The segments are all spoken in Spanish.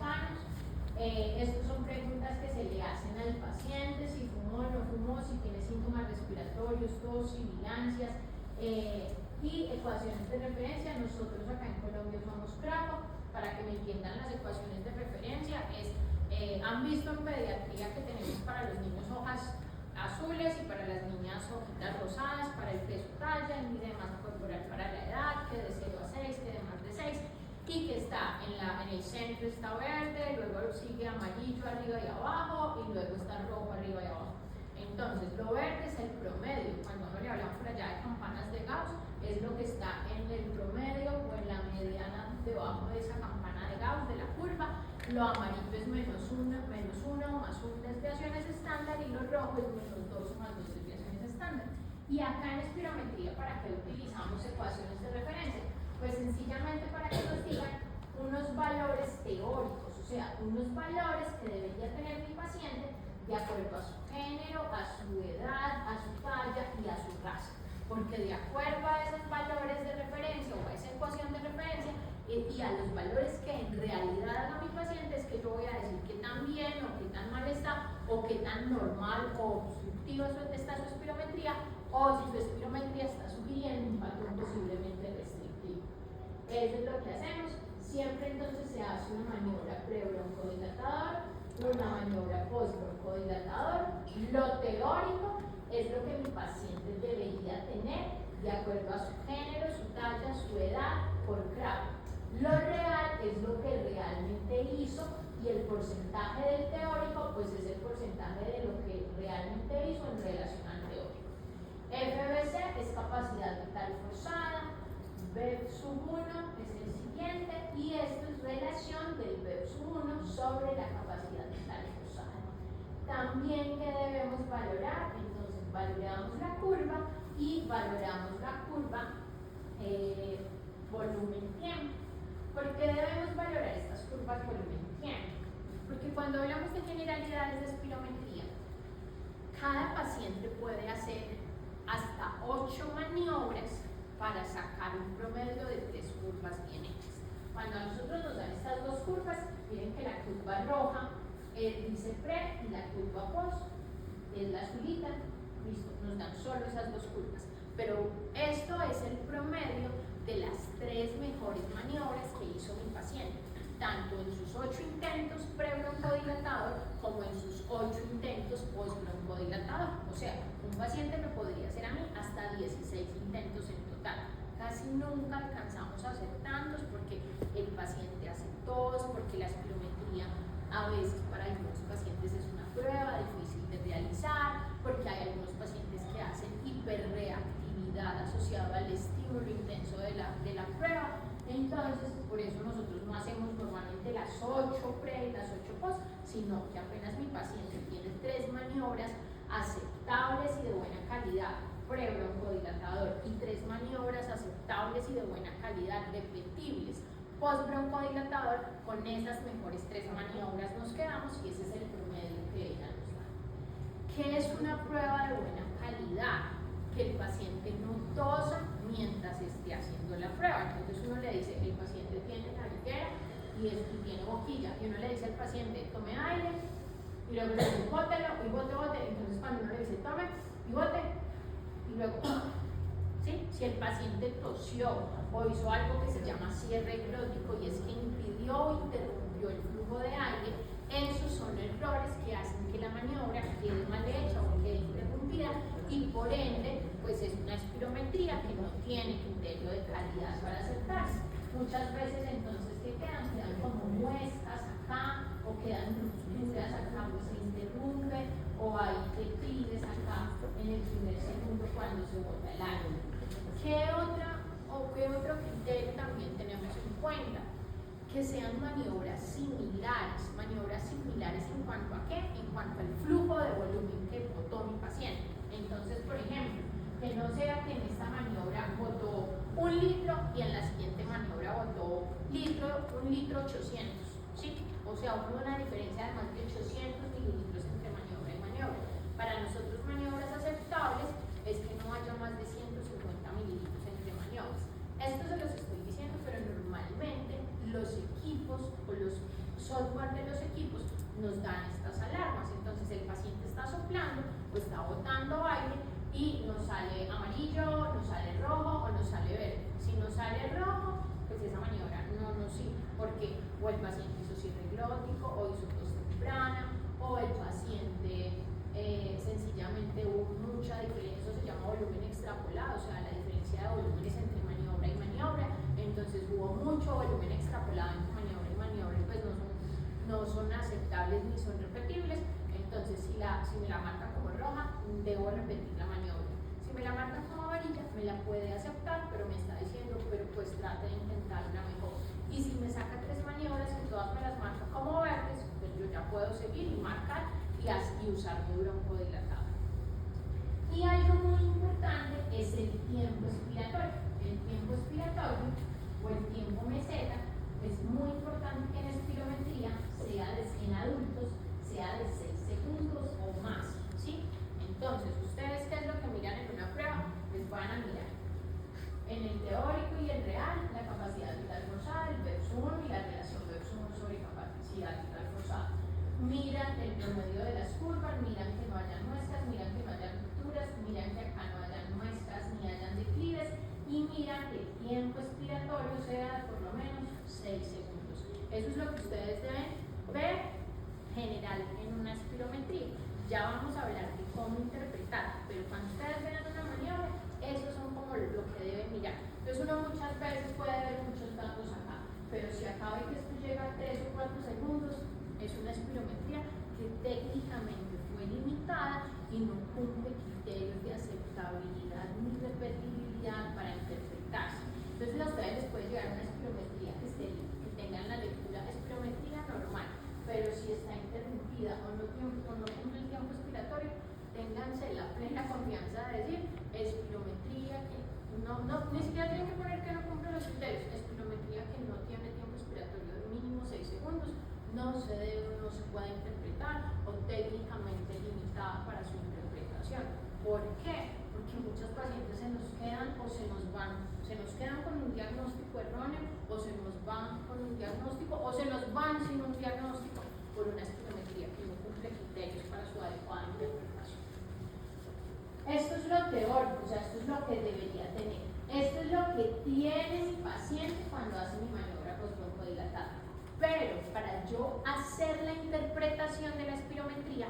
sanos. Estas son preguntas que se le hacen al paciente: si fumó o no fumó, si tiene síntomas respiratorios, tos, sibilancias, y ecuaciones de referencia. Nosotros acá en Colombia usamos CRACO. Para que me entiendan, las ecuaciones de referencia han visto en pediatría que tenemos para los niños hojas azules y para las niñas hojitas rosadas, para el peso, talla, índice de masa corporal para la edad, que de 0 a 6, que de más de 6, y que está en el centro está verde, luego sigue amarillo arriba y abajo, y luego está rojo arriba y abajo. Entonces, lo verde es el promedio. Cuando uno le hablamos por allá de campanas de Gauss, es lo que está en el promedio o en la mediana debajo de esa campana de Gauss, de la curva. Lo amarillo es -1 más 1 desviaciones estándar, y lo rojo es -2 más 2 desviaciones estándar. Y acá en espirometría, ¿para qué utilizamos ecuaciones de referencia? Pues sencillamente para que nos digan unos valores teóricos, o sea, unos valores que debería tener mi paciente de acuerdo a su género, a su edad, a su talla y a su raza. Porque de acuerdo a esos valores de referencia o a esa ecuación de referencia y a los valores que en realidad haga mi paciente, es que yo voy a decir qué tan bien o qué tan mal está, o qué tan normal o obstructiva está su espirometría, o si su espirometría está sugiriendo un patrón posiblemente restrictivo. Eso es lo que hacemos. Siempre entonces se hace una maniobra pre-broncodilatador, una maniobra post-broncodilatador. Lo teórico es lo que mi paciente debería tener de acuerdo a su género, su talla, su edad, por CRACO. Lo real es lo que realmente hizo, y el porcentaje del teórico pues es el porcentaje de lo que realmente hizo en relación al teórico. FBC es capacidad vital forzada, BEP-1 es el siguiente, y esto es relación del BEP-1 sobre la capacidad vital forzada. También, ¿qué debemos valorar? Entonces valoramos la curva, y valoramos la curva volumen-tiempo. ¿Por qué debemos valorar estas curvas volumen-tiempo? Porque cuando hablamos de generalidades de espirometría, cada paciente puede hacer hasta 8 maniobras para sacar un promedio de 3 curvas bien hechas. Cuando a nosotros nos dan estas dos curvas, miren que la curva roja dice pre, y la curva post es la azulita. Listo, nos dan solo esas dos curvas. Pero esto es el promedio de las 3 mejores maniobras que hizo mi paciente, tanto en sus 8 intentos pre-broncodilatador como en sus 8 intentos post-broncodilatador. O sea, un paciente me podría hacer a mí hasta 16 intentos en total. Casi nunca alcanzamos a hacer tantos porque el paciente hace tos, porque la espirometría a veces para algunos pacientes es una prueba difícil de realizar, porque hay algunos pacientes que hacen hiperreactividad asociada al estímulo intenso de la prueba. Entonces, por eso nosotros no hacemos normalmente las 8 pre y las 8 post, sino que apenas mi paciente tiene 3 maniobras aceptables y de buena calidad pre-broncodilatador y 3 maniobras aceptables y de buena calidad repetibles post-broncodilatador, con esas mejores 3 maniobras nos quedamos, y ese es el promedio que ella nos da. ¿Qué es una prueba de buena calidad? Que el paciente no tosa mientras esté haciendo la prueba. Entonces uno le dice, el paciente tiene nariguera y tiene boquilla, y uno le dice al paciente, tome aire, y luego le dice, bótelo, y bote. Entonces cuando uno le dice, tome y bote, y luego, ¿sí? Si el paciente tosió o hizo algo que se llama cierre glótico, y es que impidió o interrumpió el flujo de aire, esos son errores que hacen que la maniobra quede mal hecha o quede interrumpida, y por ende, pues es una espirometría que no tiene criterio de calidad para aceptarse. Muchas veces entonces, ¿qué quedan? Quedan como muescas acá, o quedan rupturas acá, pues se interrumpe, o hay declives acá en el primer segundo cuando se bota el aire. ¿Qué otro criterio también tenemos en cuenta? Que sean maniobras similares en cuanto a ¿qué? En cuanto al flujo de volumen que botó mi paciente. Entonces, por ejemplo, que no sea que en esta maniobra botó 1 litro y en la siguiente maniobra botó 1 litro 800, ¿sí? O sea, una diferencia de más de 800 mililitros entre maniobra y maniobra. Para nosotros, maniobras aceptables es que no haya más de 150 mililitros entre maniobras. Esto se los estoy diciendo, pero normalmente los equipos o los software de los equipos nos dan estas alarmas. Entonces el paciente está soplando o está botando aire y nos sale amarillo, nos sale rojo o nos sale verde. Si nos sale rojo, pues esa maniobra no nos sirve, porque o el paciente hizo cierre glótico o hizo tos temprana, o el paciente sencillamente hubo mucha diferencia, eso se llama volumen extrapolado, o sea, la diferencia de volúmenes entre maniobra y maniobra. Entonces hubo mucho volumen extrapolado entre maniobra y maniobra, y pues no son aceptables ni son repetibles. Entonces si me la marcan como roja, debo repetir la maniobra. Si me la marcan como amarilla, me la puede aceptar, pero me está diciendo, pero pues trate de intentar una mejor. Y si me saca 3 maniobras y todas me las marca como verdes, pues yo ya puedo seguir y marcar y usar mi broncodilatador. Y algo muy importante es el tiempo expiratorio. El tiempo expiratorio o el tiempo meseta es muy importante que en espirometría en adultos sea de 6 segundos o más, ¿sí? Entonces, ¿ustedes qué es lo que miran en una prueba? Les van a mirar en el teórico y el real la capacidad vital forzada, el VEPS1 y la relación VEPS1 sobre capacidad vital forzada. Miran el promedio de las curvas, miran que no hayan muescas, miran que no hayan rupturas, miran que acá no hayan muescas ni hayan declives, y miran que el tiempo expiratorio sea de por lo menos 6 segundos. Eso es lo que ustedes deben ver general en una espirometría. Ya vamos a hablar de cómo interpretar, pero cuando ustedes vean una maniobra, esos son como lo que deben mirar. Entonces uno muchas veces puede ver muchos datos acá, pero si acá ve que esto llega a 3 o 4 segundos, es una espirometría que técnicamente fue limitada y no cumple criterios de aceptabilidad ni repetibilidad para interpretarse. Entonces a ustedes les puede llegar una espirometría que tengan la lectura espirometría normal, pero si está interrumpida o no cumple el tiempo expiratorio, ténganse la plena confianza de decir espirometría que ni siquiera tienen que poner que no cumple los criterios, espirometría que no tiene tiempo expiratorio de mínimo 6 segundos, no se debe o no se puede interpretar, o técnicamente limitada para su interpretación. ¿Por qué? Porque muchos pacientes se nos quedan con un diagnóstico erróneo, o se nos van con un diagnóstico, o se nos van sin un diagnóstico por una espirometría que no cumple criterios para su adecuada interpretación. Esto es lo teórico, o sea, esto es lo que debería tener. Esto es lo que tiene mi paciente cuando hace mi maniobra postbroncodilatada. Pero para yo hacer la interpretación de la espirometría,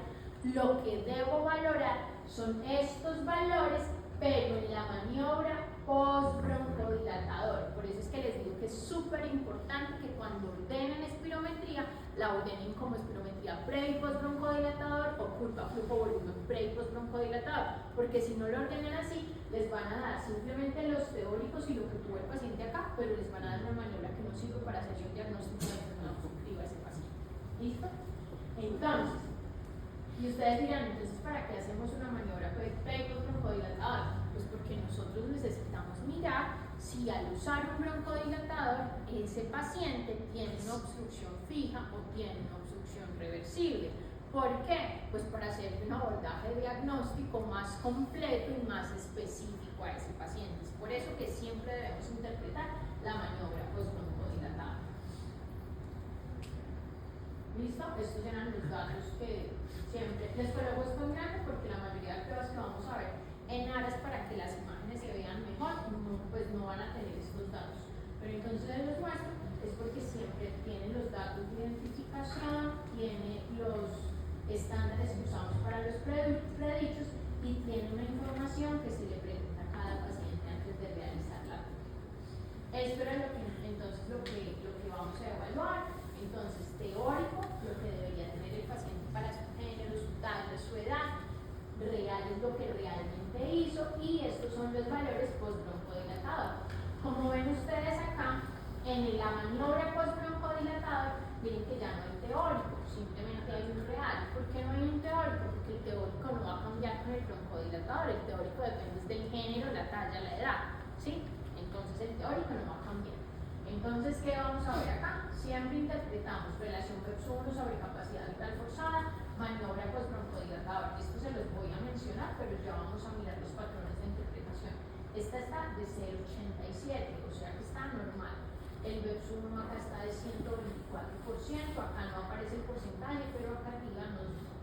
lo que debo valorar son estos valores, pero en la maniobra postbroncodilatador. Por eso es que les digo que es súper importante que cuando ordenen espirometría, la ordenen como espirometría pre y postbroncodilatador o curva flujo volumen pre y postbroncodilatador, porque si no lo ordenan así, les van a dar simplemente los teóricos y lo que tuvo el paciente acá, pero les van a dar una maniobra que no sirve para hacer un diagnóstico de enfermedad obstructiva a ese paciente. ¿Listo? Entonces, y ustedes dirán, entonces, ¿para qué hacemos una maniobra pre y postbroncodilatador? Pues porque nosotros necesitamos mirar si al usar un broncodilatador ese paciente tiene una obstrucción fija o tiene una obstrucción reversible. ¿Por qué? Pues para hacer un abordaje diagnóstico más completo y más específico a ese paciente. Es por eso que siempre debemos interpretar la maniobra postbroncodilatada. ¿Listo? Estos eran los datos que siempre les coloco esto en grande porque la mayoría de pruebas que vamos a ver en aras para que las imágenes se vean mejor, pues no van a tener estos datos. Pero entonces los muestro es porque siempre tienen los datos de identificación, tiene los estándares que usamos para los predichos y tiene una información que se le pregunta a cada paciente antes de realizar la prueba. Esto era entonces lo que vamos a evaluar. Entonces, teórico, lo que debería tener el paciente para su género, su talla, su edad, real es lo que realmente hizo, y estos son los valores postbroncodilatador. Como ven ustedes acá, en la maniobra postbroncodilatador, miren que ya no hay teórico, simplemente hay un real. ¿Por qué no hay un teórico? Porque el teórico no va a cambiar con el broncodilatador, el teórico depende del género, la talla, la edad, ¿sí? Entonces el teórico no va a cambiar. Entonces, ¿qué vamos a ver acá? Siempre interpretamos relación VEPS1 sobre capacidad vital forzada, maniobra postbroncodilatador. Esto se los voy a mencionar, pero ya vamos a mirar los patrones de interpretación. Esta está de 0,87, o sea que está normal. El VEPS1 acá está de 124%, acá no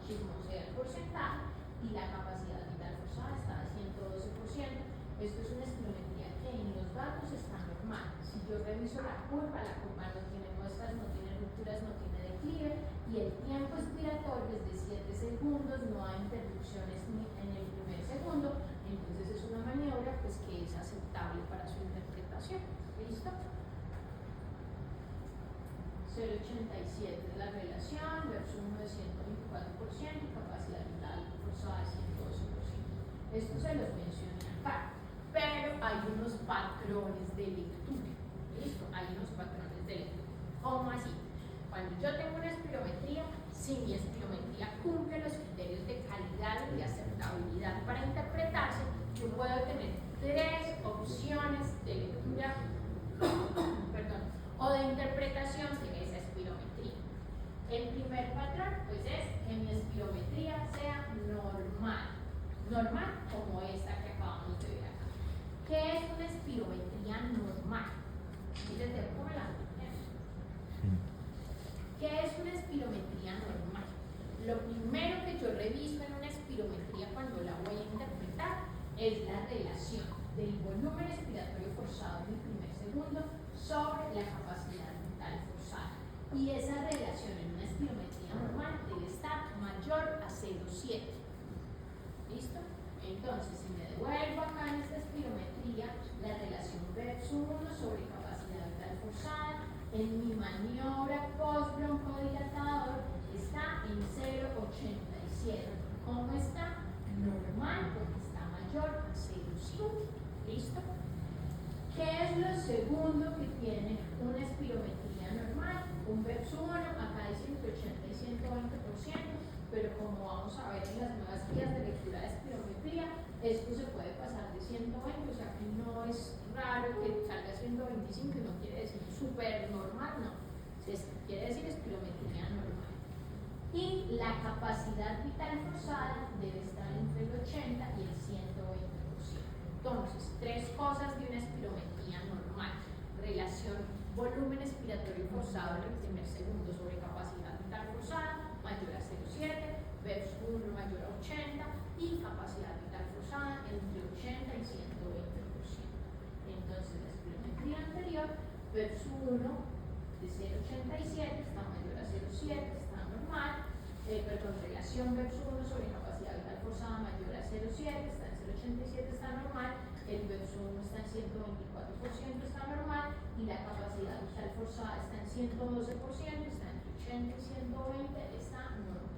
chismosea el porcentaje, y la capacidad vital forzada está de 112%. Esto es una espirometría que en los datos está normal. Si yo reviso la curva no tiene muestras, no tiene rupturas, no tiene declive, y el tiempo expiratorio es de 7 segundos, no hay interrupciones ni en el primer segundo, entonces es una maniobra pues, que es aceptable para su interpretación. ¿Listo? 0,87 es la relación, versus 1 de 124% y capacidad vital forzada de 112%. Esto se los mencioné acá, pero hay unos patrones de lectura. ¿Listo? Hay unos patrones de lectura. ¿Cómo así? Cuando yo tengo una espirometría, si mi espirometría cumple los criterios de calidad y de aceptabilidad para interpretarse, yo puedo tener 3 opciones de lectura o de interpretación de esa espirometría. El primer patrón pues es que mi espirometría sea normal. Normal como esta que acabamos de ver acá. ¿Qué es una espirometría normal? Fíjense cómo la ¿Qué es una espirometría normal? Lo primero que yo reviso en una espirometría cuando la voy a interpretar es la relación del volumen expiratorio forzado en el primer segundo sobre la capacidad vital forzada. Y esa relación en una espirometría normal debe estar mayor a 0,7. ¿Listo? Entonces, si me devuelvo acá en esta espirometría, la relación VEPS1 sobre capacidad vital forzada en mi maniobra post-broncodilatador está en 0,87. ¿Cómo está? Normal, porque está mayor a 0,5. ¿Listo? ¿Qué es lo segundo que tiene una espirometría normal? Un VEPS1, acá dice entre 80 y 120%, pero como vamos a ver en las nuevas guías de lectura de espirometría, esto se puede pasar de 120, o sea que no es raro que salga 125 y no quiere decir súper normal, no. Quiere decir espirometría normal. Y la capacidad vital forzada debe estar entre el 80 y el 120%. Entonces, 3 cosas de una espirometría normal. Relación volumen expiratorio forzado en el primer segundo sobre capacidad vital forzada mayor a 0,7, VEPS1 mayor a 80 y capacidad vital forzada entre 80 y 120%. Entonces, la espirometría anterior, VEPS1 de 0,87 está mayor a 0,7, está normal. Relación VEPS1 sobre capacidad vital forzada mayor a 0,7, está en 0,87, está normal. El VEPS1 está en 124%, está normal. Y la capacidad vital forzada está en 112%, está entre 80 y 120, está normal.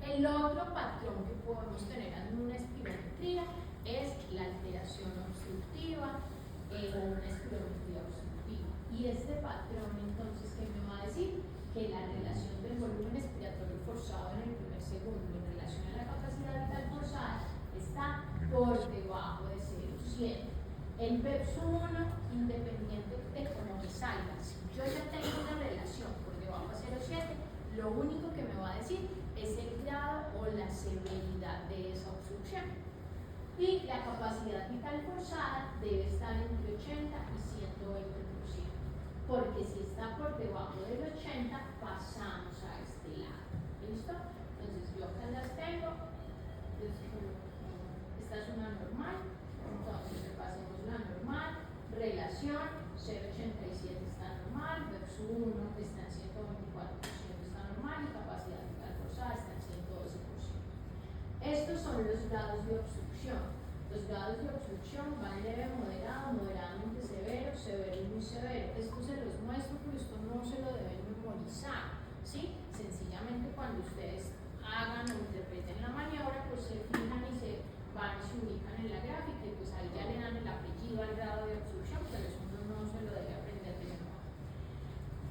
El otro patrón que podemos tener en una espirometría es la alteración obstructiva o una espirometría obstructiva. Y este patrón, entonces, ¿qué me va a decir? Que la relación del volumen expiratorio forzado en el primer segundo en relación a la capacidad vital forzada está por debajo de 0,7. El VEPS1, independiente de cómo me salga, si yo ya tengo una relación por debajo de 0,7, lo único que me va a decir es el grado o la severidad de esa obstrucción. Y la capacidad vital forzada debe estar entre 80 y 120%. Porque si está por debajo del 80, pasamos a este lado. ¿Listo? Entonces yo acá las tengo. Esta es una normal. Entonces repasemos la normal. Relación 0,87 está normal. VEPS1 está en 124%, está normal. Y capacidad vital forzada está en 112%. Estos son los grados de obstrucción. Los grados de obstrucción van leve, moderado, moderadamente severo, severo y muy severo. Esto se los muestro, pero esto no se lo deben memorizar, ¿sí? Sencillamente cuando ustedes hagan o interpreten la maniobra, pues se fijan y se van y se ubican en la gráfica y pues ahí ya le dan el apellido al grado de obstrucción, pero eso uno no se lo debe aprender de memoria.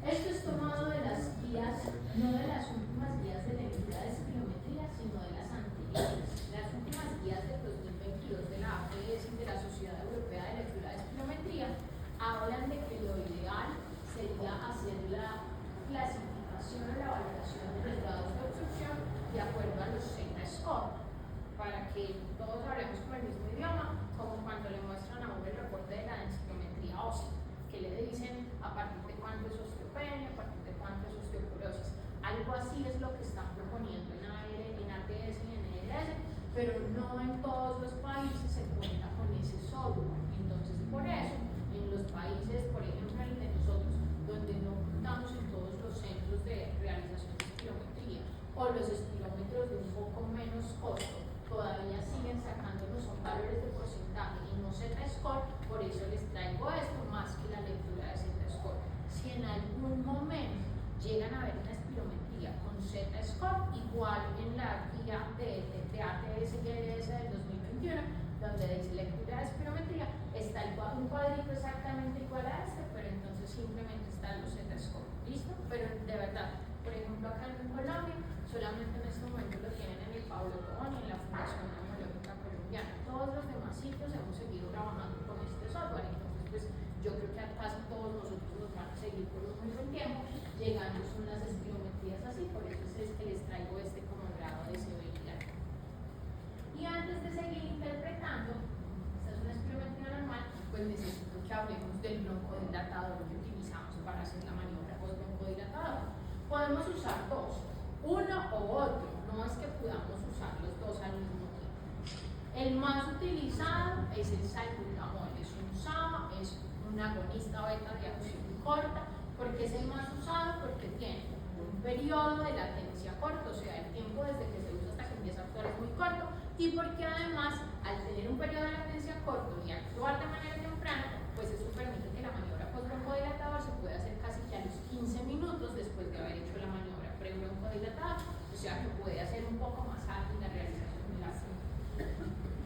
Esto es tomado de las guías, no de las últimas guías de lectura de espirometría, sino de las anteriores. Las últimas guías de 2022 de la APS y de la Sociedad Europea de Lectura de Espirometría hablan de que lo ideal sería hacer la clasificación o la valoración de los grados de obstrucción de acuerdo a los Z-score, para que todos hablemos con el mismo idioma, como cuando le muestran a uno el reporte de la densitometría ósea, que le dicen a partir de cuánto es osteopenia, a partir de cuánto es osteoporosis. Algo así es lo que están proponiendo pero no en todos los países se cuenta con ese software. Entonces, por eso, en los países, por ejemplo, el de nosotros, donde no contamos en todos los centros de realización de espirometría, o los espirómetros de un poco menos costo, todavía siguen sacándonos son valores de porcentaje y no Z-score, por eso les traigo esto más que la lectura de Z-score. Si en algún momento llegan a ver una espirometría con Z-score, igual en la guía de ATS-GLS del 2021, donde dice lectura de espirometría, está un cuadrito exactamente igual a este, pero entonces simplemente están los Z-score, ¿listo? Pero de verdad, por ejemplo acá en Colombia, solamente en este momento lo tienen en el Pablo Tobón y en la Fundación Neumológica Colombiana. Todos los demás sitios hemos seguido trabajando con este software, entonces pues yo creo que casi todos nosotros nos van a seguir por un muy buen tiempo. Llegando son las espirometrías así, por eso es que les traigo este como grado de severidad. Y antes de seguir interpretando, esta es una espirometría normal, pues necesito que hablemos del broncodilatador que utilizamos para hacer la maniobra post-broncodilatador. Podemos usar dos, uno o otro, no es que podamos usar los dos al mismo tiempo. El más utilizado es el salbutamol, es un SABA, es un agonista beta de acción corta. ¿Por qué es el más usado? Porque tiene un periodo de latencia corto, o sea, el tiempo desde que se usa hasta que empieza a actuar es muy corto, y porque además, al tener un periodo de latencia corto y actuar de manera temprana, pues eso permite que la maniobra post-broncodilatador se pueda hacer casi que a los 15 minutos después de haber hecho la maniobra pre-broncodilatador, o sea que puede hacer un poco más ágil la realización de la acción.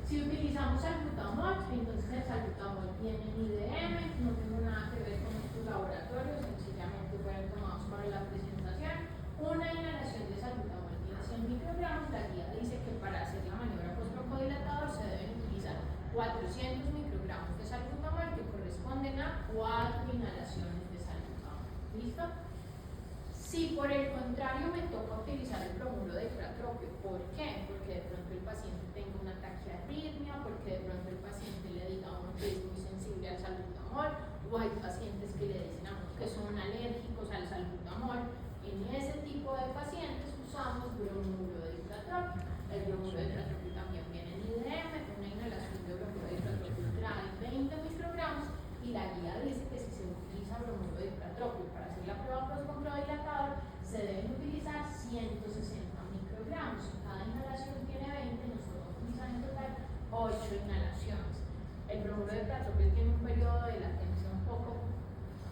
Si utilizamos salbutamol, entonces el salbutamol tiene IDM, no tengo nada que ver con estos laboratorios, sencillamente fueron tomados para la presentación. Una inhalación de salbutamol tiene 100 microgramos, la guía dice que para hacer la maniobra post-broncodilatador se deben utilizar 400 microgramos de salbutamol que corresponden a 4 inhalaciones de salbutamol. ¿Listo? Si por el contrario me toca utilizar el bromuro de hipratropio, ¿por qué? Porque de pronto el paciente tenga una taquiarritmia, porque de pronto el paciente le diga a uno que es muy sensible al salbutamol, o hay pacientes que le dicen a uno que son alérgicos al salbutamol. En ese tipo de pacientes usamos bromuro de hipratropio. El bromuro de hipratropio también viene en IDM, una inhalación de bromuro de hipratropio trae 20 microgramos y la guía dice que si se utiliza bromuro de hipratropio para hacer la prueba post-broncodilatador se deben utilizar 160 microgramos. Cada inhalación tiene 20, nosotros utilizamos en total 8 inhalaciones. El bromuro de hipratropio tiene un periodo de latencia un poco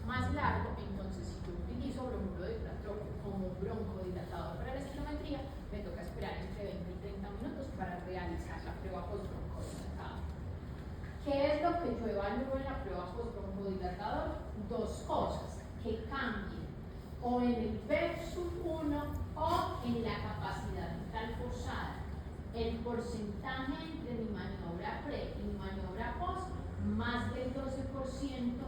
más largo, entonces si yo utilizo bromuro de hipratropio como broncodilatador para la espirometría, me toca esperar entre 20 y 30 minutos para realizar la prueba post-broncodilatador. ¿Qué es lo que yo evalúo en la prueba post-broncodilatador? Dos cosas, que cambien o en el VEP-1 o en la capacidad vital forzada el porcentaje entre mi maniobra pre y mi maniobra post más del 12%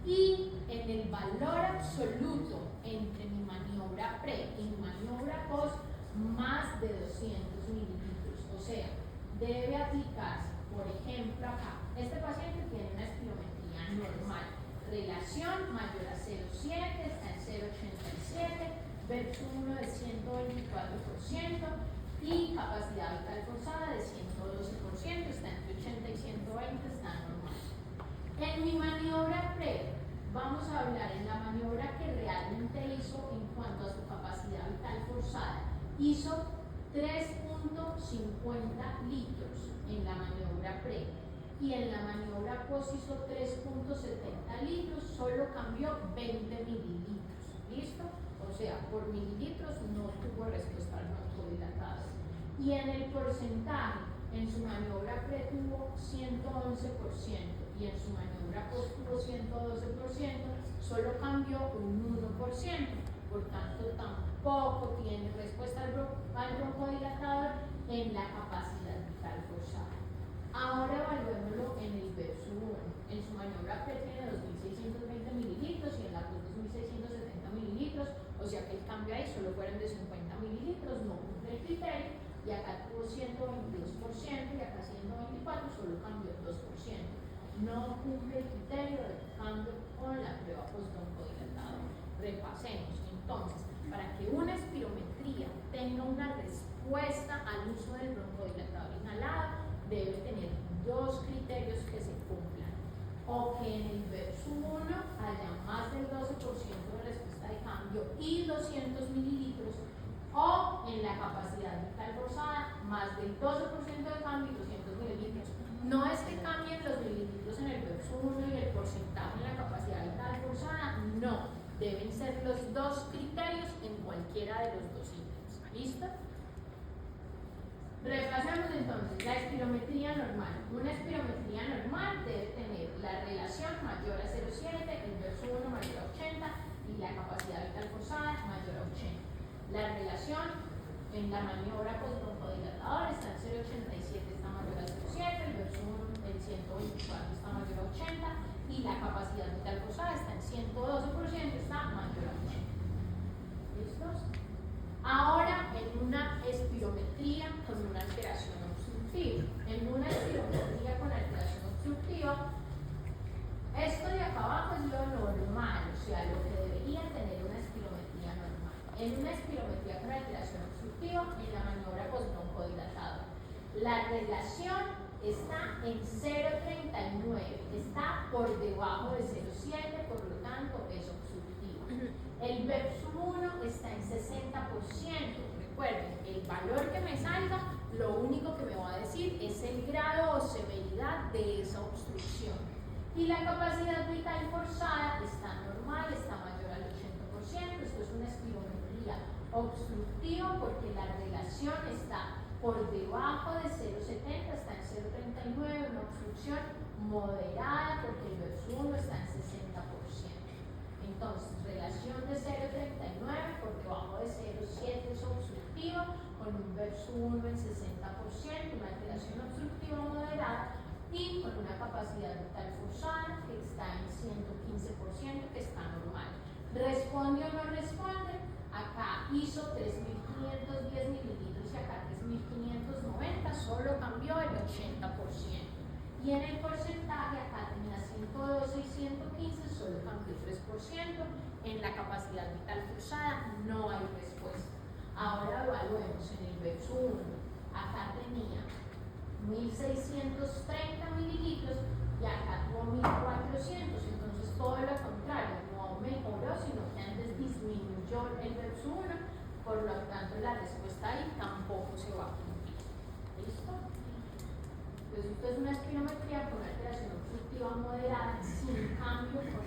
y en el valor absoluto entre mi maniobra pre y mi maniobra post más de 200 mililitros. O sea, debe aplicarse, por ejemplo acá, este paciente tiene una espirometría normal, relación mayor a 0,7 está en 0,87, VEP-1 de 124% y capacidad vital forzada de 112%, está entre 80 y 120, está normal. En mi maniobra pre, vamos a hablar en la maniobra que realmente hizo en cuanto a su capacidad vital forzada. Hizo 3.50 litros en la maniobra pre y en la maniobra post hizo 3.70 litros, solo cambió 20 mililitros. ¿Listo? O sea, por mililitros no tuvo respuesta al broncodilatador. Y en el porcentaje, en su maniobra pre tuvo 111% y en su maniobra post tuvo 112%, solo cambió un 1%, por tanto tampoco tiene respuesta al broncodilatador en la capacidad vital forzada. Ahora evaluémoslo en el VEP-1. En su maniobra pre tiene 2.620 mililitros y en la post 2.670 mililitros, o sea que el cambio ahí solo fueron de 50 mililitros, no cumple el criterio, y acá tuvo 122% y acá 124, solo cambió 2%. No cumple el criterio de cambio con la prueba post-broncodilatador. Repasemos, entonces, para que una espirometría tenga una respuesta respuesta al uso del broncodilatador inhalado debe tener dos criterios que se cumplan: o que en el verso 1 haya más del 12% de respuesta de cambio y 200 mililitros, o en la capacidad vital forzada más del 12% de cambio y 200 mililitros. No es que cambien los mililitros en el verso 1 y el porcentaje en la capacidad vital forzada, no. Deben ser los dos criterios en cualquiera de los dos ítems. ¿Listo? Repasemos entonces la espirometría normal. Una espirometría normal debe tener la relación mayor a 0,7, el verso 1 mayor a 80 y la capacidad vital forzada mayor a 80. La relación en la maniobra postbroncodilatador está en 0,87, está mayor a 0,7, el verso 1 en 124 está mayor a 80 y la capacidad vital forzada está en 112%, está mayor a 80. ¿Listos? Ahora en una espirometría con una alteración obstructiva. En una espirometría con alteración obstructiva, esto de acá abajo es lo normal, o sea, lo que debería tener una espirometría normal. En una espirometría con alteración obstructiva, en la maniobra postbroncodilatadora, la relación está en 0,39, está por debajo de 0,7, por lo tanto es obstructiva. El verso 1 está en 60%. Recuerden, el valor que me salga, lo único que me va a decir es el grado o severidad de esa obstrucción. Y la capacidad vital forzada está normal, está mayor al 80%. Esto es una espirometría obstructiva porque la relación está por debajo de 0,70, está en 0,39, una obstrucción moderada porque el verso 1 está en 60%. Entonces, relación de 0,39 por debajo de 0,7 es obstructiva, con un verso 1 en 60%, una alteración obstructiva moderada, y con una capacidad vital forzada que está en 115%, que está normal. ¿Responde o no responde? Acá hizo 3.510 mililitros y acá 3.590, solo cambió el 80%. Y en el porcentaje, acá tenía 112 y 115, solo cambió 3%. En la capacidad vital forzada no hay respuesta. Ahora evaluemos en el verso 1. Acá tenía 1.630 mililitros y acá tuvo 1.400. Entonces todo lo contrario, no mejoró, sino que antes disminuyó el verso 1. Por lo tanto, la respuesta ahí tampoco se va a cumplir. ¿Listo? Entonces, esto es una espirometría con alteración obstructiva moderada sin cambio con